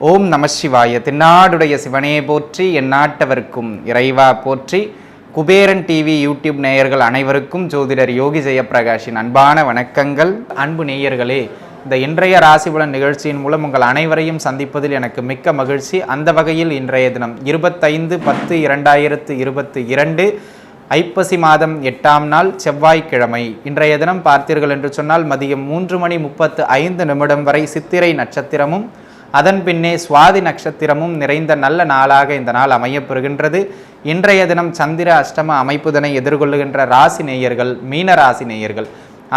ஓம் நம சிவாய. தென்னாடுடைய சிவனே போற்றி, எந்நாட்டவர்க்கும் இறைவா போற்றி. குபேரன் டிவி யூடியூப் நேயர்கள் அனைவருக்கும் ஜோதிடர் யோகி ஜெயப்பிரகாஷின் அன்பான வணக்கங்கள். அன்பு நேயர்களே, இந்த இன்றைய ராசிபலன் நிகழ்ச்சியின் மூலம் உங்கள் அனைவரையும் சந்திப்பதில் எனக்கு மிக்க மகிழ்ச்சி. அந்த வகையில் இன்றைய தினம் 25/10/2022 ஐப்பசி மாதம் 8ஆம் நாள் செவ்வாய்க்கிழமை. இன்றைய தினம் பார்த்தீர்கள் என்று சொன்னால் மதியம் 3:35 வரை சித்திரை நட்சத்திரமும் அதன் பின்னே சுவாதி நட்சத்திரமும் நிறைந்த நல்ல நாளாக இந்த நாள் அமையப்பெறுகின்றது. இன்றைய தினம் சந்திர அஷ்டம அமைப்புதனை எதிர்கொள்ளுகின்ற ராசி நேயர்கள் மீன ராசி நேயர்கள்.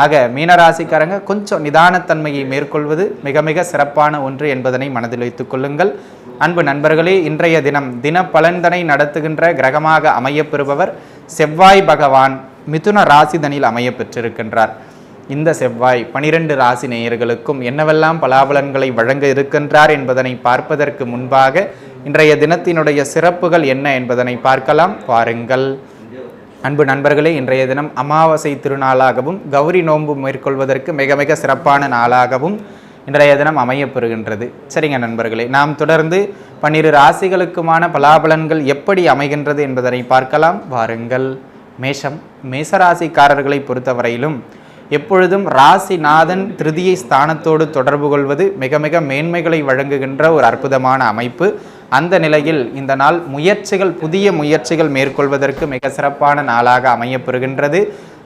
ஆக மீனராசிக்காரங்க கொஞ்சம் நிதானத்தன்மையை மேற்கொள்வது மிக மிக சிறப்பான ஒன்று என்பதனை மனதில் வைத்துக் கொள்ளுங்கள். அன்பு நண்பர்களே, இன்றைய தினம் தின பலன்தனை நடத்துகின்ற கிரகமாக அமையப்பெறுபவர் செவ்வாய் பகவான் மிதுன ராசிதனில் அமைய பெற்றிருக்கின்றார். இந்த செவ்வாய் 12 ராசி நேயர்களுக்கும் என்னவெல்லாம் பலாபலன்களை வழங்க இருக்கின்றார் என்பதனை பார்ப்பதற்கு முன்பாக இன்றைய தினத்தினுடைய சிறப்புகள் என்ன என்பதனை பார்க்கலாம். வாருங்கள். அன்பு நண்பர்களே, இன்றைய தினம் அமாவாசை திருநாளாகவும் கௌரி நோன்பு மேற்கொள்வதற்கு மிக மிக சிறப்பான நாளாகவும் இன்றைய தினம் அமையப்பெறுகின்றது. சரிங்க நண்பர்களே, நாம் தொடர்ந்து 12 ராசிகளுக்குமான பலாபலன்கள் எப்படி அமைகின்றது என்பதனை பார்க்கலாம். வாருங்கள். மேசராசிக்காரர்களை பொறுத்தவரையிலும் எப்பொழுதும் ராசிநாதன் திருதியை ஸ்தானத்தோடு தொடர்பு கொள்வது மிக மிக மேன்மைகளை வழங்குகின்ற ஒரு அற்புதமான அமைப்பு. அந்த நிலையில் இந்த நாள் புதிய முயற்சிகள் மேற்கொள்வதற்கு மிக சிறப்பான நாளாக அமையப்பெறுகின்றது.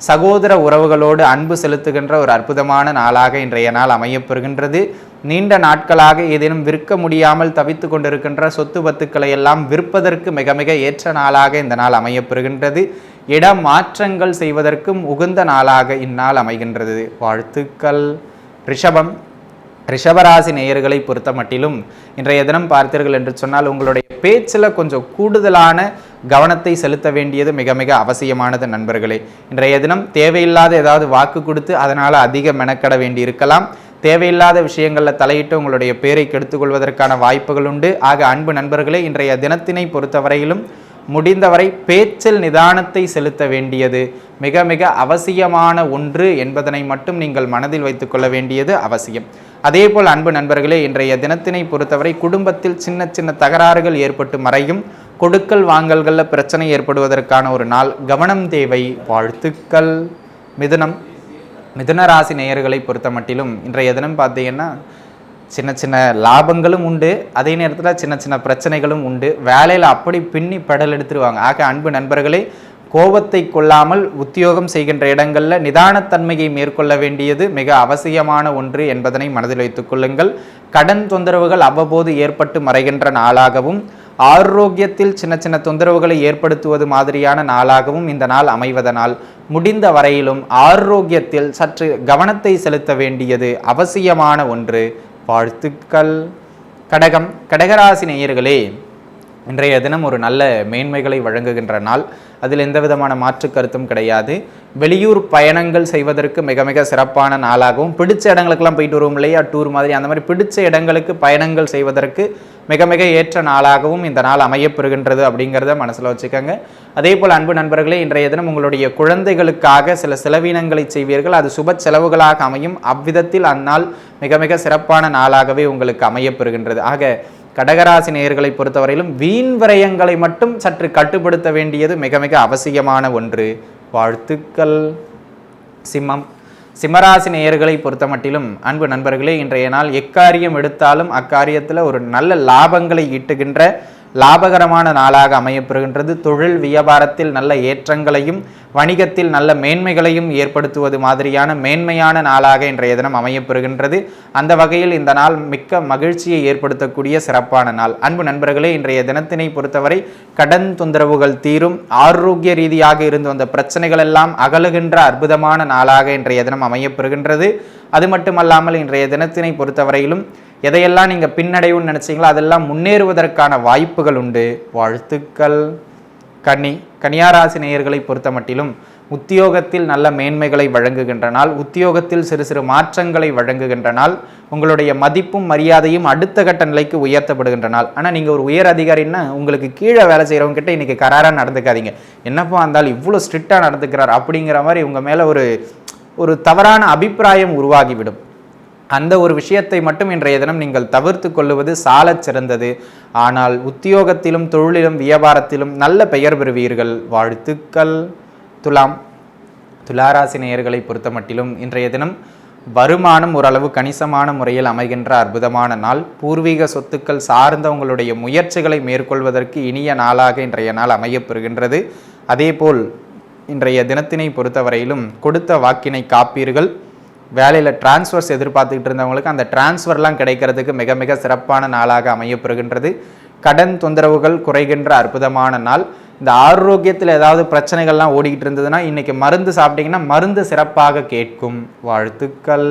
சகோதர உறவுகளோடு அன்பு செலுத்துகின்ற ஒரு அற்புதமான நாளாக இன்றைய நாள் அமையப்பெறுகின்றது. நீண்ட நாட்களாக ஏதேனும் விற்க முடியாமல் தவித்து கொண்டிருக்கின்ற சொத்து பத்துக்களை எல்லாம் விற்பதற்கு மிக மிக ஏற்ற நாளாக இந்த நாள் அமையப்பெறுகின்றது. இடம் மாற்றங்கள் செய்வதற்கும் உகந்த நாளாக இந்நாள் அமைகின்றது. வாழ்த்துக்கள். ரிஷபராசி நேயர்களை பொறுத்த மட்டிலும் இன்றைய தினம் பார்த்தீர்கள் என்று சொன்னால் உங்களுடைய பேச்சில் கொஞ்சம் கூடுதலான கவனத்தை செலுத்த வேண்டியது மிக மிக அவசியமானது நண்பர்களே. இன்றைய தினம் தேவையில்லாத ஏதாவது வாக்கு கொடுத்து அதனால் அதிக மெனக்கட வேண்டி இருக்கலாம். தேவையில்லாத விஷயங்களில் தலையிட்டு உங்களுடைய பேரை கெடுத்துக்கொள்வதற்கான வாய்ப்புகள் உண்டு. ஆக அன்பு நண்பர்களே, இன்றைய தினத்தினை பொறுத்தவரையிலும் முடிந்தவரை பேச்சில் நிதானத்தை செலுத்த வேண்டியது மிக மிக அவசியமான ஒன்று என்பதனை மட்டும் நீங்கள் மனதில் வைத்துக் கொள்ள வேண்டியது அவசியம். அதேபோல் அன்பு நண்பர்களே, இன்றைய தினத்தினை பொறுத்தவரை குடும்பத்தில் சின்ன சின்ன தகராறுகள் ஏற்பட்டு மறையும். கொடுக்கல் வாங்கல்களில் பிரச்சனை ஏற்படுவதற்கான ஒரு நாள். கவனம் தேவை. வாழ்த்துக்கள். மிதுன ராசி நேயர்களை பொறுத்த மட்டிலும் இன்றைய தினம் பார்த்தீங்கன்னா சின்ன சின்ன லாபங்களும் உண்டு, அதே நேரத்தில் சின்ன சின்ன பிரச்சனைகளும் உண்டு. வேலையில் அப்படி பின்னி பெடல் எடுத்துருவாங்க. ஆக அன்பு நண்பர்களே, கோபத்தை கொள்ளாமல் உத்தியோகம் செய்கின்ற இடங்களில் நிதானத்தன்மையை மேற்கொள்ள வேண்டியது மிக அவசியமான ஒன்று என்பதனை மனதில் வைத்துக் கொள்ளுங்கள். கடன் தொந்தரவுகள் அவ்வப்போது ஏற்பட்டு மறைகின்ற நாளாகவும் ஆரோக்கியத்தில் சின்ன சின்ன தொந்தரவுகளை ஏற்படுத்துவது மாதிரியான நாளாகவும் இந்த நாள் அமைவதனால் முடிந்த வரையிலும் ஆரோக்கியத்தில் சற்று கவனத்தை செலுத்த வேண்டியது அவசியமான ஒன்று. வாழ்த்துக்கள். கடகராசி நேயர்களே, இன்றைய தினம் ஒரு நல்ல மேன்மைகளை வழங்குகின்ற நாள். அதில் எந்த விதமான மாற்று கருத்தும் கிடையாது. வெளியூர் பயணங்கள் செய்வதற்கு மிக மிக சிறப்பான நாளாகவும், பிடிச்ச இடங்களுக்கெல்லாம் போயிட்டு வருவோம் இல்லையா, டூர் மாதிரி, அந்த மாதிரி பிடிச்ச இடங்களுக்கு பயணங்கள் செய்வதற்கு மிக மிக ஏற்ற நாளாகவும் இந்த நாள் அமையப்பெறுகின்றது அப்படிங்கிறத மனசில் வச்சுக்கோங்க. அதே போல் அன்பு நண்பர்களே, இன்றைய தினம் உங்களுடைய குழந்தைகளுக்காக சில செலவினங்களை செய்வீர்கள். அது சுப செலவுகளாக அமையும். அவ்விதத்தில் அந்நாள் மிக மிக சிறப்பான நாளாகவே உங்களுக்கு அமையப்பெறுகின்றது. ஆக கடகராசி நேயர்களை பொறுத்தவரையிலும் வீண் விரயங்களை மட்டும் சற்று கட்டுப்படுத்த வேண்டியது மிக மிக அவசியமான ஒன்று. வாழ்த்துக்கள். சிம்மராசி நேயர்களை பொறுத்த மட்டிலும் அன்பு நண்பர்களே, இன்றைய நாள் எக்காரியம் எடுத்தாலும் அக்காரியத்தில் ஒரு நல்ல லாபங்களை ஈட்டுகின்ற லாபகரமான நாளாக அமையப்பெறுகின்றது. தொழில் வியாபாரத்தில் நல்ல ஏற்றங்களையும் வணிகத்தில் நல்ல மேன்மைகளையும் ஏற்படுத்துவது மாதிரியான மேன்மையான நாளாக இன்றைய தினம் அமையப்பெறுகின்றது. அந்த வகையில் இந்த நாள் மிக்க மகிழ்ச்சியை ஏற்படுத்தக்கூடிய சிறப்பான நாள். அன்பு நண்பர்களே, இன்றைய தினத்தினை பொறுத்தவரை கடன் தொந்தரவுகள் தீரும். ஆரோக்கிய ரீதியாக இருந்து வந்த பிரச்சனைகள் எல்லாம் அகலுகின்ற அற்புதமான நாளாக இன்றைய தினம் அமையப்பெறுகின்றது. அது மட்டுமல்லாமல் இன்றைய தினத்தினை பொறுத்தவரையிலும் எதையெல்லாம் நீங்கள் பின்னடைவுன்னு நினச்சிங்களோ அதெல்லாம் முன்னேறுவதற்கான வாய்ப்புகள் உண்டு. வாழ்த்துக்கள். கன்னியாராசி நேயர்களை பொறுத்த மட்டிலும் உத்தியோகத்தில் நல்ல மேன்மைகளை வழங்குகின்ற நாள். உத்தியோகத்தில் சிறு சிறு மாற்றங்களை வழங்குகின்ற நாள். உங்களுடைய மதிப்பும் மரியாதையும் அடுத்த கட்ட நிலைக்கு உயர்த்தப்படுகின்ற நாள். ஆனால் நீங்கள் ஒரு உயர் அதிகாரின்னா உங்களுக்கு கீழே வேலை செய்கிறவங்க கிட்ட இன்றைக்கி கராராக நடந்துக்காதீங்க. என்னப்போ இருந்தாலும் இவ்வளோ ஸ்ட்ரிக்டாக நடந்துக்கிறார் அப்படிங்கிற மாதிரி உங்கள் மேலே ஒரு தவறான அபிப்பிராயம் உருவாகிவிடும். அந்த ஒரு விஷயத்தை மட்டும் இன்றைய தினம் நீங்கள் தவிர்த்து கொள்ளுவது சாலச் சிறந்தது. ஆனால் உத்தியோகத்திலும் தொழிலிலும் வியாபாரத்திலும் நல்ல பெயர் பெறுவீர்கள். வாழ்த்துக்கள். துளாராசி நேயர்களை பொறுத்த மட்டிலும் இன்றைய தினம் வருமானம் ஓரளவு கணிசமான முறையில் அமைகின்ற அற்புதமான நாள். பூர்வீக சொத்துக்கள் சார்ந்த உங்களுடைய முயற்சிகளை மேற்கொள்வதற்கு இனிய நாளாக இன்றைய நாள் அமையப்பெறுகின்றது. அதேபோல் இன்றைய தினத்தினை பொறுத்தவரையிலும் கொடுத்த வாக்கினை காப்பீர்கள். வேலையில் டிரான்ஸ்ஃபர்ஸ் எதிர்பார்த்துக்கிட்டு இருந்தவங்களுக்கு அந்த டிரான்ஸ்ஃபர்லாம் கிடைக்கிறதுக்கு மிக மிக சிறப்பான நாளாக அமையப்பெறுகின்றது. கடன் தொந்தரவுகள் குறைகின்ற அற்புதமான நாள். இந்த ஆரோக்கியத்தில் ஏதாவது பிரச்சனைகள்லாம் ஓடிக்கிட்டு இருந்ததுன்னா இன்றைக்கி மருந்து சாப்பிட்டீங்கன்னா மருந்து சிறப்பாக கேட்கும். வாழ்த்துக்கள்.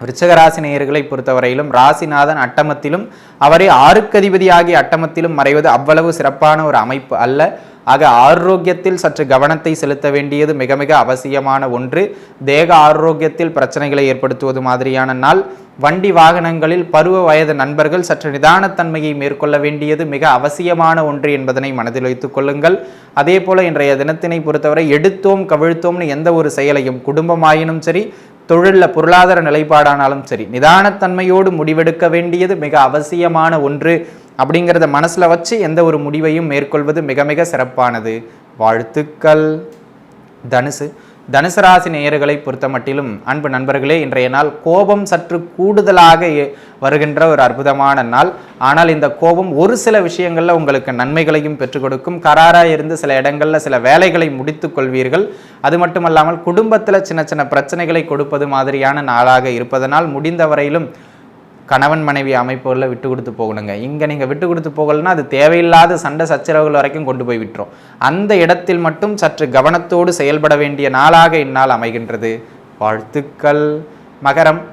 விருச்சக ராசி நேயர்களை பொறுத்தவரையிலும் ராசிநாதன் அட்டமத்திலும் அவரே 6க்கு அதிபதியாகிய அட்டமத்திலும் மறைவது அவ்வளவு சிறப்பான ஒரு அமைப்பு அல்ல. ஆக ஆரோக்கியத்தில் சற்று கவனத்தை செலுத்த வேண்டியது மிக மிக அவசியமான ஒன்று. தேக ஆரோக்கியத்தில் பிரச்சனைகளை ஏற்படுத்துவது மாதிரியான நாள். வண்டி வாகனங்களில் பருவ வயது நண்பர்கள் சற்று நிதானத்தன்மையை மேற்கொள்ள வேண்டியது மிக அவசியமான ஒன்று என்பதனை மனதில் வைத்துக் கொள்ளுங்கள். அதே போல இன்றைய தினத்தினை பொறுத்தவரை எடுத்தோம் கவிழ்த்தோம்னு எந்த ஒரு செயலையும் குடும்பமாயினும் சரி தொழிலில் பொருளாதார நிலைப்பாடானாலும் சரி நிதானத்தன்மையோடு முடிவெடுக்க வேண்டியது மிக அவசியமான ஒன்று அப்படிங்கிறத மனசில் வச்சு எந்த ஒரு முடிவையும் மேற்கொள்வது மிக மிக சிறப்பானது. வாழ்த்துக்கள். தனுசு ராசி நேயர்களை பொறுத்த மட்டிலும் அன்பு நண்பர்களே இன்றைய நாள் கோபம் சற்று கூடுதலாக வருகின்ற ஒரு அற்புதமான நாள். ஆனால் இந்த கோபம் ஒரு சில விஷயங்களில் உங்களுக்கு நன்மைகளையும் பெற்றுக் கொடுக்கும். கராராக இருந்து சில இடங்களில் சில வேலைகளை முடித்து கொள்வீர்கள். அது மட்டுமல்லாமல் குடும்பத்தில் சின்ன சின்ன பிரச்சனைகளை கொடுப்பது மாதிரியான நாளாக இருப்பதனால் முடிந்த வரையிலும் கணவன் மனைவி அமைப்புகளில் விட்டு கொடுத்து போகணுங்க. இங்கே நீங்கள் விட்டு கொடுத்து போகலன்னா அது தேவையில்லாத சண்டை சச்சரவுகள் வரைக்கும் கொண்டு போய் விட்டுரும். அந்த இடத்தில் மட்டும் சற்று கவனத்தோடு செயல்பட வேண்டிய நாளாக இந்நாள் அமைகின்றது. வாழ்த்துக்கள்.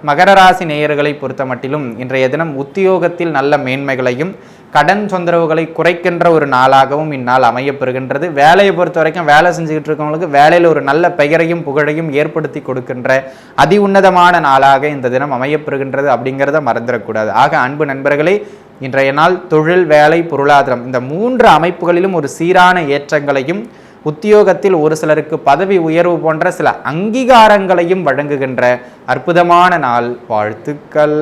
மகர ராசி நேயர்களை பொறுத்த மட்டிலும் இன்றைய தினம் உத்தியோகத்தில் நல்ல மேன்மைகளையும் கடன் தொந்தரவுகளை குறைக்கின்ற ஒரு நாளாகவும் இந்நாள் அமையப்பெறுகின்றது. வேலையை பொறுத்த வரைக்கும் வேலை செஞ்சுக்கிட்டு இருக்கவங்களுக்கு வேலையில் ஒரு நல்ல பெயரையும் புகழையும் ஏற்படுத்தி கொடுக்கின்ற அதி உன்னதமான நாளாக இந்த தினம் அமையப்பெறுகின்றது அப்படிங்கிறத மறந்துடக்கூடாது. ஆக அன்பு நண்பர்களே இன்றைய நாள் தொழில் வேலை பொருளாதாரம் இந்த 3 அமைப்புகளிலும் ஒரு சீரான ஏற்றங்களையும் உத்தியோகத்தில் ஒரு சிலருக்கு பதவி உயர்வு போன்ற சில அங்கீகாரங்களையும் வழங்குகின்ற அற்புதமான நாள். வாழ்த்துக்கள்.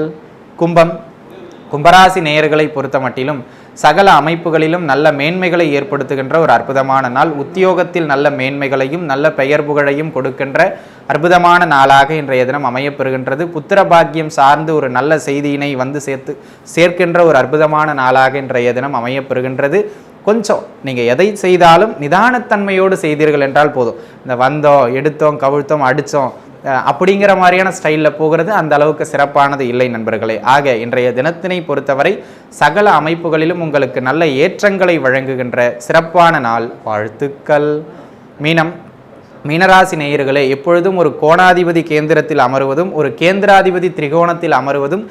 கும்பராசி நேயர்களை பொறுத்த மட்டிலும் சகல அமைப்புகளிலும் நல்ல மேன்மைகளை ஏற்படுத்துகின்ற ஒரு அற்புதமான நாள். உத்தியோகத்தில் நல்ல மேன்மைகளையும் நல்ல பெயர் புகழையும் கொடுக்கின்ற அற்புதமான நாளாக இன்றைய தினம் அமையப்பெறுகின்றது. புத்திர பாக்கியம் சார்ந்து ஒரு நல்ல செய்தியினை வந்து சேர்க்கின்ற ஒரு அற்புதமான நாளாக இன்றைய தினம் அமையப்பெறுகின்றது. கொஞ்சம் நீங்கள் எதை செய்தாலும் நிதானத்தன்மையோடு செய்தீர்கள் என்றால் போதும். இந்த வந்தோம் எடுத்தோம் கவிழ்த்தோம் அடித்தோம் அப்படிங்கிற மாதிரியான ஸ்டைலில் போகிறது அந்த அளவுக்கு சிறப்பானது இல்லை நண்பர்களே. ஆக இன்றைய தினத்தினை பொறுத்தவரை சகல அமைப்புகளிலும் உங்களுக்கு நல்ல ஏற்றங்களை வழங்குகின்ற சிறப்பான நாள். வாழ்த்துக்கள். மீனராசி நேயர்களே எப்பொழுதும் ஒரு கோணாதிபதி கேந்திரத்தில் அமருவதும் ஒரு கேந்திராதிபதி திரிகோணத்தில் அமருவதும்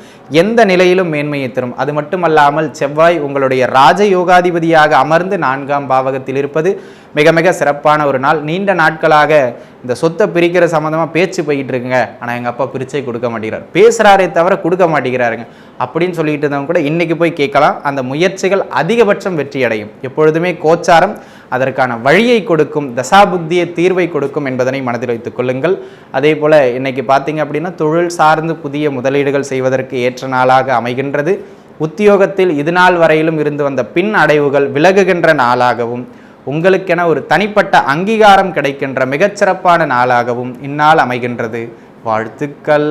எந்த நிலையிலும் மேன்மையை தரும். அது மட்டுமல்லாமல் செவ்வாய் உங்களுடைய ராஜயோகாதிபதியாக அமர்ந்து 4ஆம் பாவகத்தில் இருப்பது மிக மிக சிறப்பான ஒரு நாள். நீண்ட நாட்களாக இந்த சொத்தை பிரிக்கிற சம்மந்தமாக பேச்சு போய்கிட்டு இருக்குங்க, ஆனால் எங்கள் அப்பா பிரிச்சே கொடுக்க மாட்டேங்கிறார், பேசுகிறாரே தவிர கொடுக்க மாட்டேங்கிறாருங்க அப்படின்னு சொல்லிட்டு இருந்தவங்க கூட இன்றைக்கி போய் கேட்கலாம். அந்த முயற்சிகள் அதிகபட்சம் வெற்றி அடையும். எப்பொழுதுமே கோச்சாரம் அதற்கான வழியை கொடுக்கும், தசாபுத்திய தீர்வை கொடுக்கும் என்பதனை மனதில் வைத்துக் கொள்ளுங்கள். அதே போல் இன்னைக்கு பார்த்தீங்க அப்படின்னா தொழில் சார்ந்து புதிய முதலீடுகள் செய்வதற்கு ஏற்ற நாளாக அமைகின்றது. உத்தியோகத்தில் இது நாள் வரையிலும் இருந்து வந்த பின் அடைவுகள் விலகுகின்ற நாளாகவும் உங்களுக்கென ஒரு தனிப்பட்ட அங்கீகாரம் கிடைக்கின்ற மிகச்சிறப்பான நாளாகவும் இந்நாள் அமைகின்றது. வாழ்த்துக்கள்.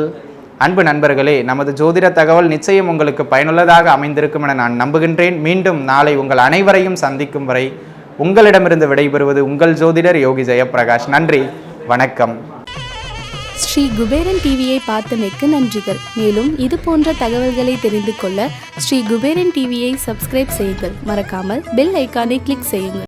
அன்பு நண்பர்களே, நமது ஜோதிட தகவல் நிச்சயம் உங்களுக்கு பயனுள்ளதாக அமைந்திருக்கும் என நான் நம்புகின்றேன். மீண்டும் நாளை உங்கள் அனைவரையும் சந்திக்கும் வரை உங்களிடமிருந்து விடைபெறுவது உங்கள் ஜோதிடர் யோகி ஜெயப்பிரகாஷ். நன்றி, வணக்கம். ஸ்ரீ குபேரன் டிவியை பார்த்தமைக்கு நன்றிகள். மேலும் இது போன்ற தகவல்களை தெரிந்து கொள்ள ஸ்ரீ குபேரன் டிவியை சப்ஸ்கிரைப் செய்யுங்கள். மறக்காமல் பெல் ஐக்கானை கிளிக் செய்யுங்கள்.